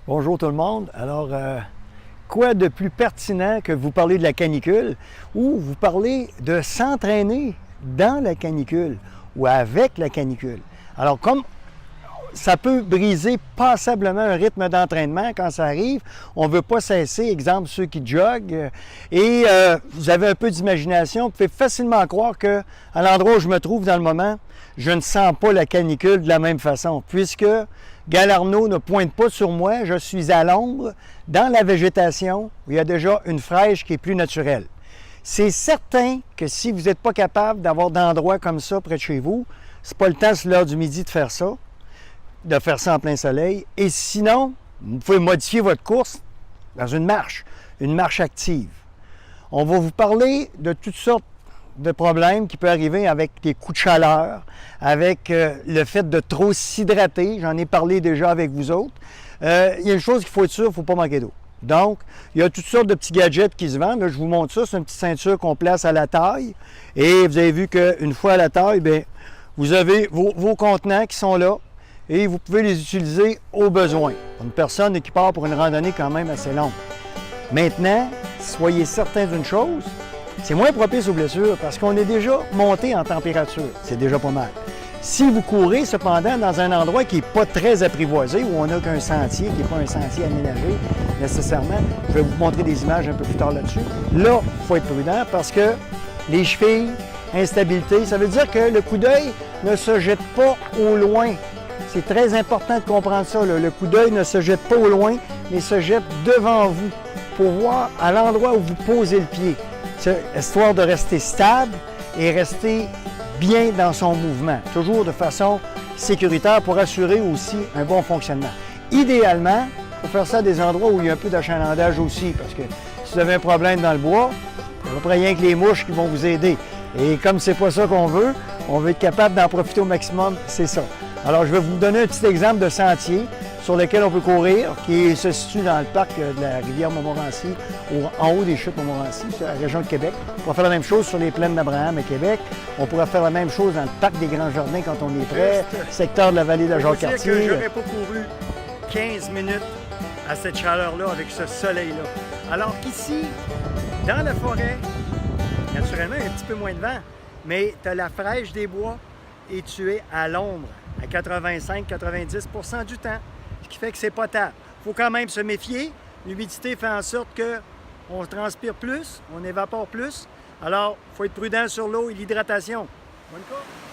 Bonjour tout le monde. Alors, quoi de plus pertinent que vous parler de la canicule ou vous parler de s'entraîner dans la canicule ou avec la canicule? Alors, comme ça peut briser passablement un rythme d'entraînement quand ça arrive, on ne veut pas cesser, exemple ceux qui joguent, et vous avez un peu d'imagination, vous pouvez facilement croire qu'à l'endroit où je me trouve dans le moment, je ne sens pas la canicule de la même façon, puisque Galarno ne pointe pas sur moi, je suis à l'ombre, dans la végétation, où il y a déjà une fraîche qui est plus naturelle. C'est certain que si vous n'êtes pas capable d'avoir d'endroits comme ça près de chez vous, c'est pas le temps, c'est l'heure du midi de faire ça en plein soleil. Et sinon, vous pouvez modifier votre course dans une marche active. On va vous parler de toutes sortes de problèmes qui peuvent arriver avec des coups de chaleur, avec le fait de trop s'hydrater. J'en ai parlé déjà avec vous autres. Il y a une chose qu'il faut être sûr, il ne faut pas manquer d'eau. Donc, il y a toutes sortes de petits gadgets qui se vendent. Là, je vous montre ça. C'est une petite ceinture qu'on place à la taille. Et vous avez vu qu'une fois à la taille, bien, vous avez vos contenants qui sont là. Et vous pouvez les utiliser au besoin. Une personne qui part pour une randonnée quand même assez longue. Maintenant, soyez certains d'une chose, c'est moins propice aux blessures parce qu'on est déjà monté en température. C'est déjà pas mal. Si vous courez cependant dans un endroit qui n'est pas très apprivoisé, où on n'a qu'un sentier, qui n'est pas un sentier aménagé nécessairement, je vais vous montrer des images un peu plus tard là-dessus. Là, il faut être prudent parce que les chevilles, instabilité, ça veut dire que le coup d'œil ne se jette pas au loin. C'est très important de comprendre ça. Là. Le coup d'œil ne se jette pas au loin, mais se jette devant vous pour voir à l'endroit où vous posez le pied. Histoire de rester stable et rester bien dans son mouvement, toujours de façon sécuritaire pour assurer aussi un bon fonctionnement. Idéalement, il faut faire ça à des endroits où il y a un peu d'achalandage aussi, parce que si vous avez un problème dans le bois, il n'y a pas rien que les mouches qui vont vous aider. Et comme c'est pas ça qu'on veut, on veut être capable d'en profiter au maximum, c'est ça. Alors, je vais vous donner un petit exemple de sentier sur lequel on peut courir, qui se situe dans le parc de la rivière Montmorency, en haut des chutes Montmorency, sur la région de Québec. On pourra faire la même chose sur les plaines d'Abraham à Québec. On pourra faire la même chose dans le parc des Grands Jardins quand on est prêt, secteur de la vallée de la Jacques-Cartier. Je n'aurais pas couru 15 minutes à cette chaleur-là avec ce soleil-là. Alors qu'ici, dans la forêt, naturellement, il y a un petit peu moins de vent, mais tu as la fraîche des bois et tu es à l'ombre à 85-90% du temps, ce qui fait que c'est potable. Il faut quand même se méfier. L'humidité fait en sorte qu'on transpire plus, on évapore plus. Alors, il faut être prudent sur l'eau et l'hydratation. Bonne course!